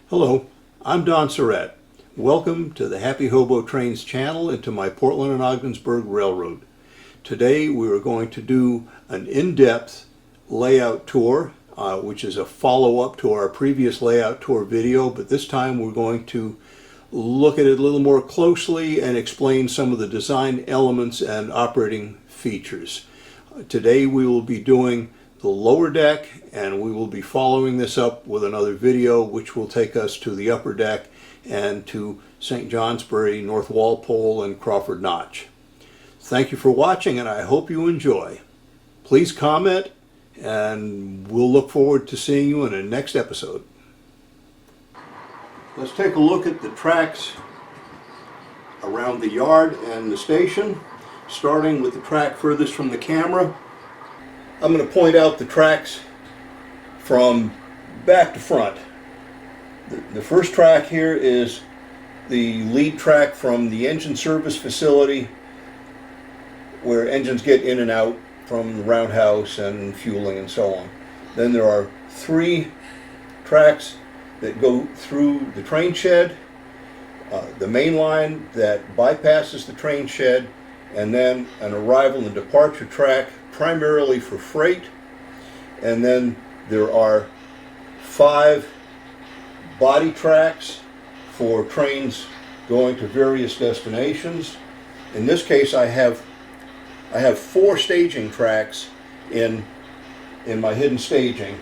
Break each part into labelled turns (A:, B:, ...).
A: Hello, I'm Don Sauret. Welcome to the Happy Hobo Trains channel and to my Portland and Ogdensburg Railroad. Today we are going to do an in-depth layout tour, which is a follow-up to our previous layout tour video, but this time we're going to look at it a little more closely and explain some of the design elements and operating features. Today we will be doing the lower deck, and we will be following this up with another video which will take us to the upper deck and to St. Johnsbury, North Walpole, and Crawford Notch. Thank you for watching, and I hope you enjoy. Please comment, and we'll look forward to seeing you in the next episode. Let's take a look at the tracks around the yard and the station, starting with the track furthest from the camera. I'm going to point out the tracks from back to front. The first track here is the lead track from the engine service facility, where engines get in and out from the roundhouse and fueling and so on. Then there are three tracks that go through the train shed, the main line that bypasses the train shed, and then an arrival and departure track primarily for freight. And then there are 5 body tracks for trains going to various destinations. In this case I have 4 staging tracks in my hidden staging,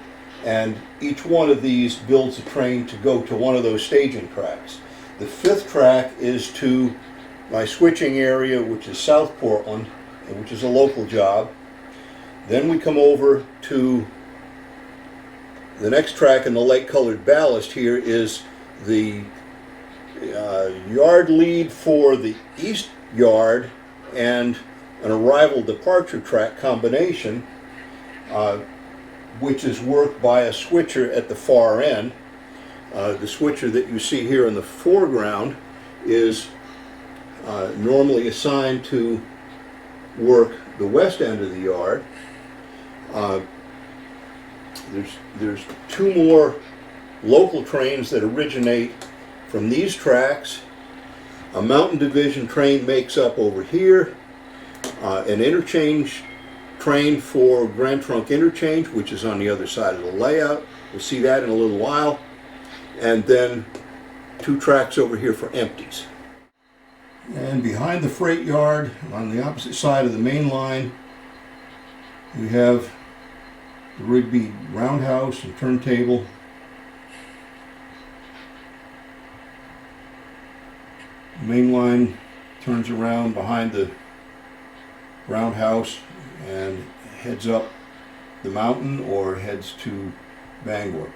A: and each one of these builds a train to go to one of those staging tracks. The 5th track is to my switching area, which is South Portland, which is a local job. Then we come over to the next track in the light colored ballast. Here is the yard lead for the east yard and an arrival departure track combination, which is worked by a switcher at the far end. The switcher that you see here in the foreground is normally assigned to work the west end of the yard. There's 2 more local trains that originate from these tracks. A mountain division train makes up over here, an interchange train for Grand Trunk Interchange, which is on the other side of the layout. We'll see that in a little while. And then 2 tracks over here for empties. And behind the freight yard, on the opposite side of the main line, we have the Rigby roundhouse and turntable. The main line turns around behind the roundhouse and heads up the mountain or heads to Bangor.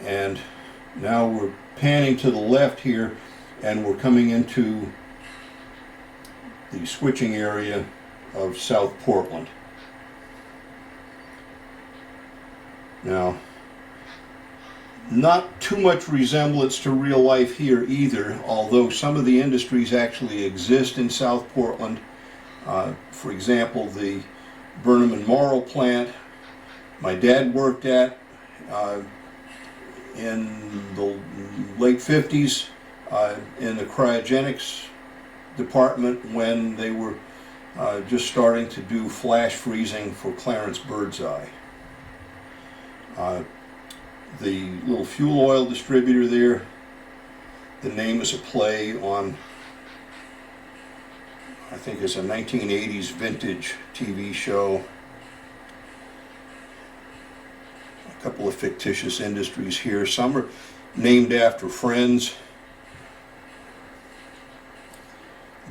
A: And now we're panning to the left here, and we're coming into the switching area of South Portland. Now, not too much resemblance to real life here either, although some of the industries actually exist in South Portland. For example, the Burnham and Morrow plant my dad worked at in the late 50s in the cryogenics department, when they were just starting to do flash freezing for Clarence Birdseye. The little fuel oil distributor there, the name is a play on, I think it's a 1980s vintage TV show. A couple of fictitious industries here. Some are named after friends.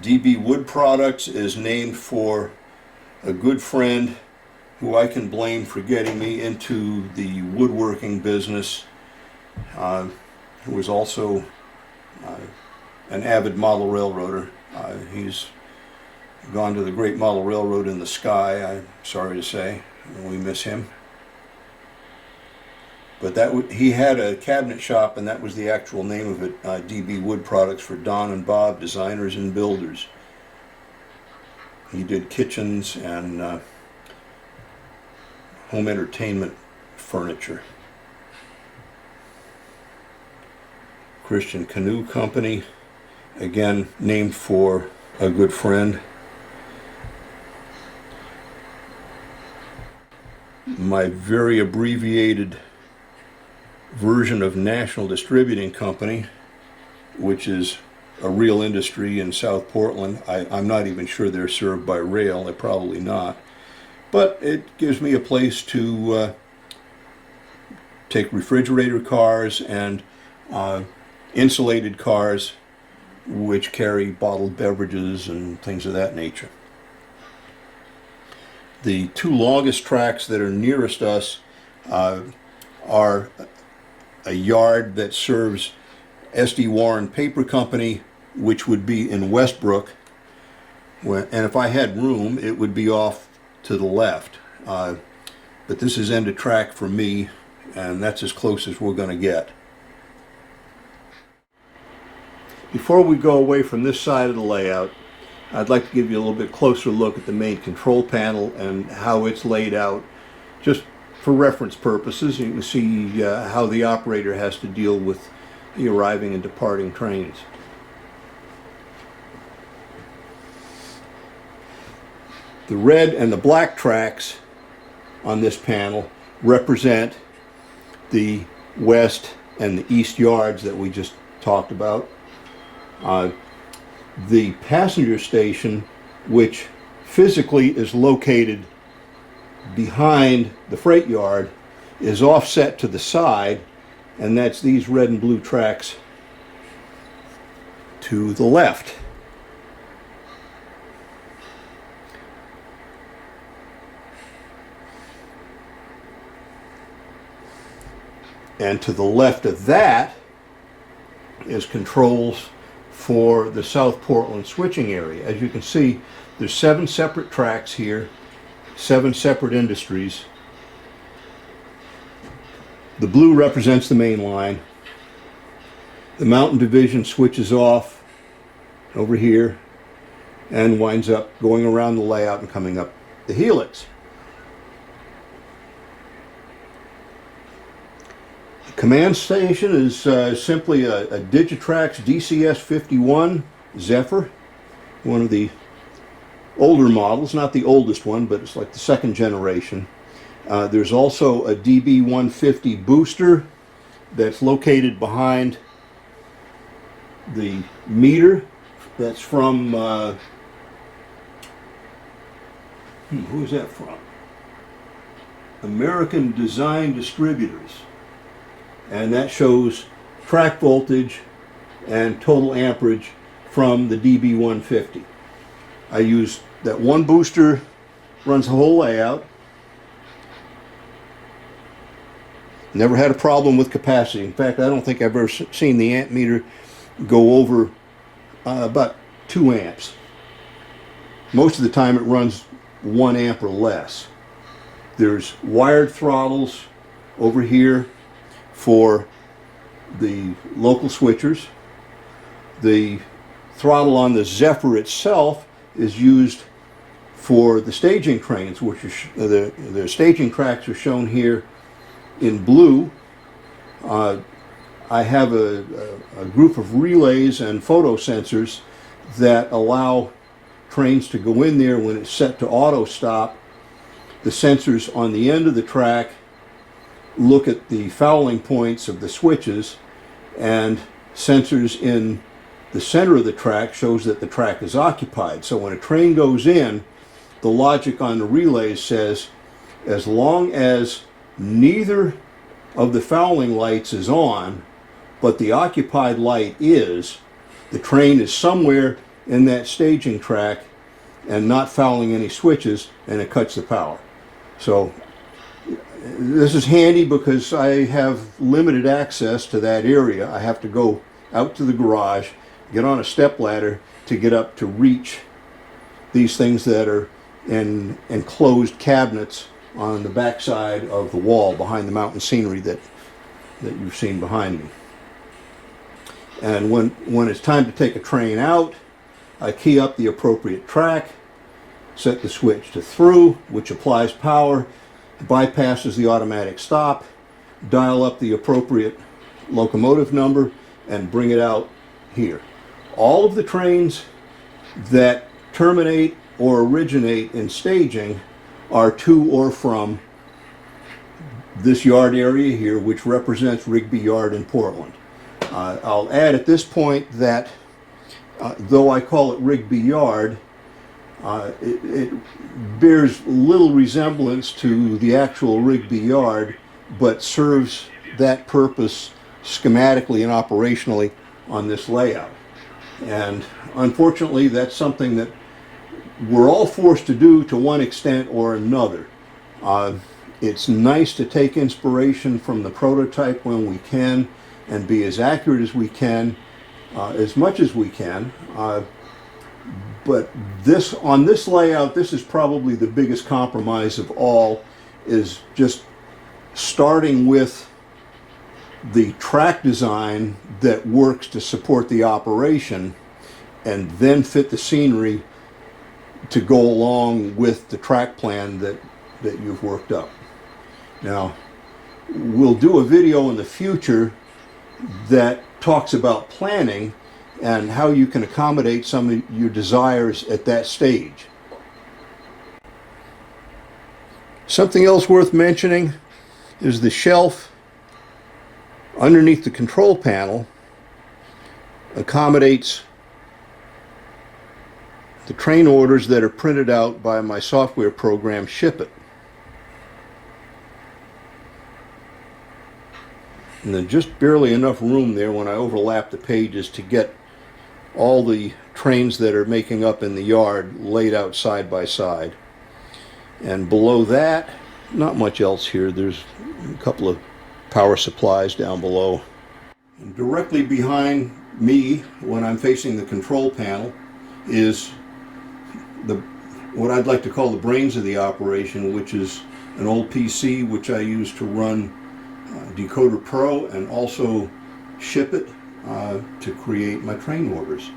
A: DB Wood Products is named for a good friend who I can blame for getting me into the woodworking business, who was also an avid model railroader. He's gone to the great model railroad in the sky, I'm sorry to say. We miss him. But he had a cabinet shop, and that was the actual name of it, DB Wood Products, for Don and Bob Designers and Builders. He did kitchens and home entertainment furniture. Christian Canoe Company, again named for a good friend. My very abbreviated version of National Distributing Company, which is a real industry in South Portland. I'm not even sure they're served by rail. They're probably not. But it gives me a place to take refrigerator cars and insulated cars which carry bottled beverages and things of that nature. The two longest tracks that are nearest us are a yard that serves S.D. Warren Paper Company, which would be in Westbrook, and if I had room it would be off to the left, but this is end of track for me, and that's as close as we're going to get. Before we go away from this side of the layout, I'd like to give you a little bit closer look at the main control panel and how it's laid out, just for reference purposes. You can see how the operator has to deal with the arriving and departing trains. The red and the black tracks on this panel represent the west and the east yards that we just talked about. The passenger station, which physically is located behind the freight yard, is offset to the side, and that's these red and blue tracks to the left. And to the left of that is controls for the South Portland switching area. As you can see, there's 7 separate tracks here, 7 separate industries. The blue represents the main line. The Mountain Division switches off over here and winds up going around the layout and coming up the helix. Command station is simply a Digitrax DCS-51 Zephyr, one of the older models, not the oldest one, but it's like the second generation. There's also a DB-150 booster that's located behind the meter. That's from, who is that from? American Design Distributors. And that shows track voltage and total amperage from the DB-150. I use that one booster, runs the whole layout. Never had a problem with capacity. In fact, I don't think I've ever seen the amp meter go over about 2 amps. Most of the time it runs 1 amp or less. There's wired throttles over here for the local switchers. The throttle on the Zephyr itself is used for the staging trains, which are the staging tracks are shown here in blue. I have a group of relays and photo sensors that allow trains to go in there when it's set to auto stop. The sensors on the end of the track look at the fouling points of the switches, and sensors in the center of the track shows that the track is occupied. So when a train goes in, the logic on the relays says as long as neither of the fouling lights is on, but the occupied light is, the train is somewhere in that staging track and not fouling any switches, and it cuts the power. So this is handy because I have limited access to that area. I have to go out to the garage, get on a step ladder to get up to reach these things that are in enclosed cabinets on the back side of the wall behind the mountain scenery that you've seen behind me. And when it's time to take a train out, I key up the appropriate track, set the switch to through, which applies power, bypasses the automatic stop, dial up the appropriate locomotive number, and bring it out here. All of the trains that terminate or originate in staging are to or from this yard area here, which represents Rigby Yard in Portland. I'll add at this point that though I call it Rigby Yard, it bears little resemblance to the actual Rigby Yard, but serves that purpose schematically and operationally on this layout. And unfortunately, that's something that we're all forced to do to one extent or another. It's nice to take inspiration from the prototype when we can and be as accurate as we can, as much as we can. But on this layout, this is probably the biggest compromise of all, is just starting with the track design that works to support the operation and then fit the scenery to go along with the track plan that you've worked up. Now, we'll do a video in the future that talks about planning and how you can accommodate some of your desires at that stage. Something else worth mentioning is the shelf underneath the control panel accommodates the train orders that are printed out by my software program, Ship It. And there's just barely enough room there when I overlap the pages to get all the trains that are making up in the yard laid out side by side. And below that, not much else here. There's a couple of power supplies down below. And directly behind me, when I'm facing the control panel, is what I'd like to call the brains of the operation, which is an old PC which I use to run Decoder Pro and also Ship It to create my train orders.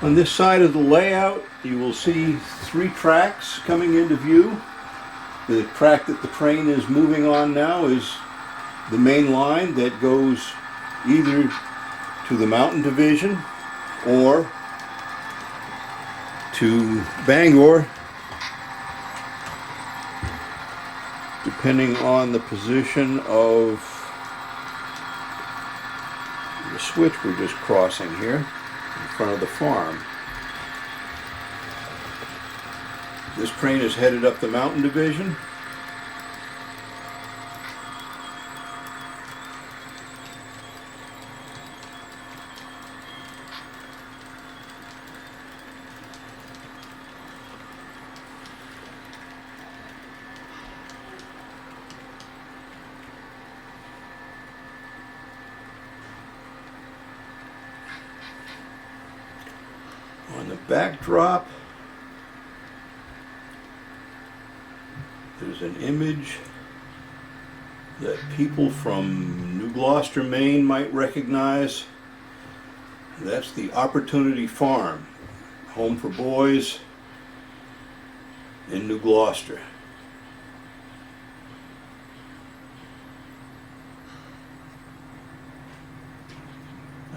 A: On this side of the layout, you will see 3 tracks coming into view. The track that the train is moving on now is the main line that goes either to the Mountain Division or to Bangor, depending on the position of the switch we're just crossing here in front of the farm. This train is headed up the Mountain Division. On the backdrop, there's an image that people from New Gloucester, Maine might recognize. That's the Opportunity Farm, home for boys in New Gloucester.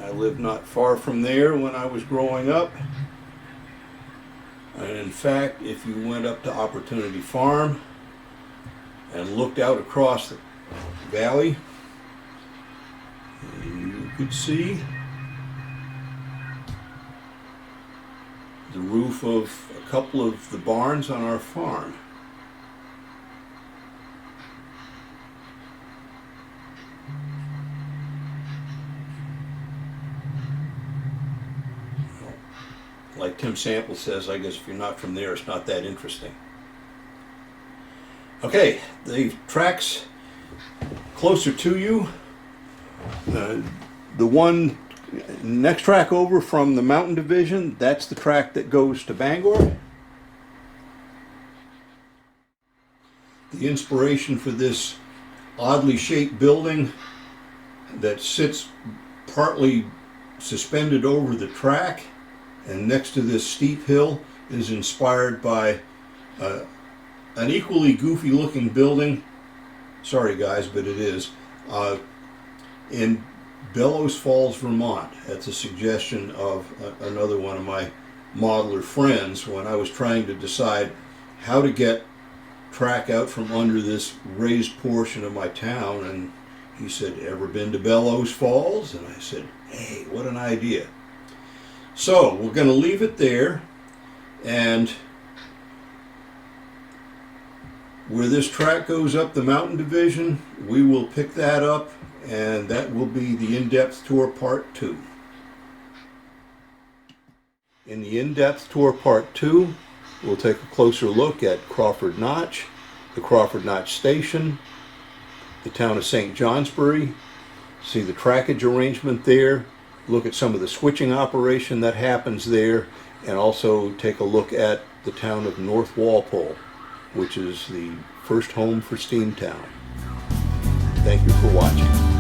A: I lived not far from there when I was growing up. And in fact, if you went up to Opportunity Farm and looked out across the valley, you could see the roof of a couple of the barns on our farm. Like Tim Sample says, I guess if you're not from there, it's not that interesting. Okay, the tracks closer to you. The one next track over from the Mountain Division, that's the track that goes to Bangor. The inspiration for this oddly shaped building that sits partly suspended over the track and next to this steep hill is inspired by an equally goofy looking building, sorry guys, but it is, in Bellows Falls, Vermont. That's a suggestion of another one of my modeler friends when I was trying to decide how to get track out from under this raised portion of my town, and he said, "Ever been to Bellows Falls?" And I said, "Hey, what an idea." So we're going to leave it there, and where this track goes up the mountain division, we will pick that up, and that will be the in-depth tour part 2. In the in-depth tour part 2, we'll take a closer look at Crawford Notch, the Crawford Notch Station, the town of St. Johnsbury, see the trackage arrangement there, look at some of the switching operation that happens there, and also take a look at the town of North Walpole, which is the first home for Steamtown. Thank you for watching.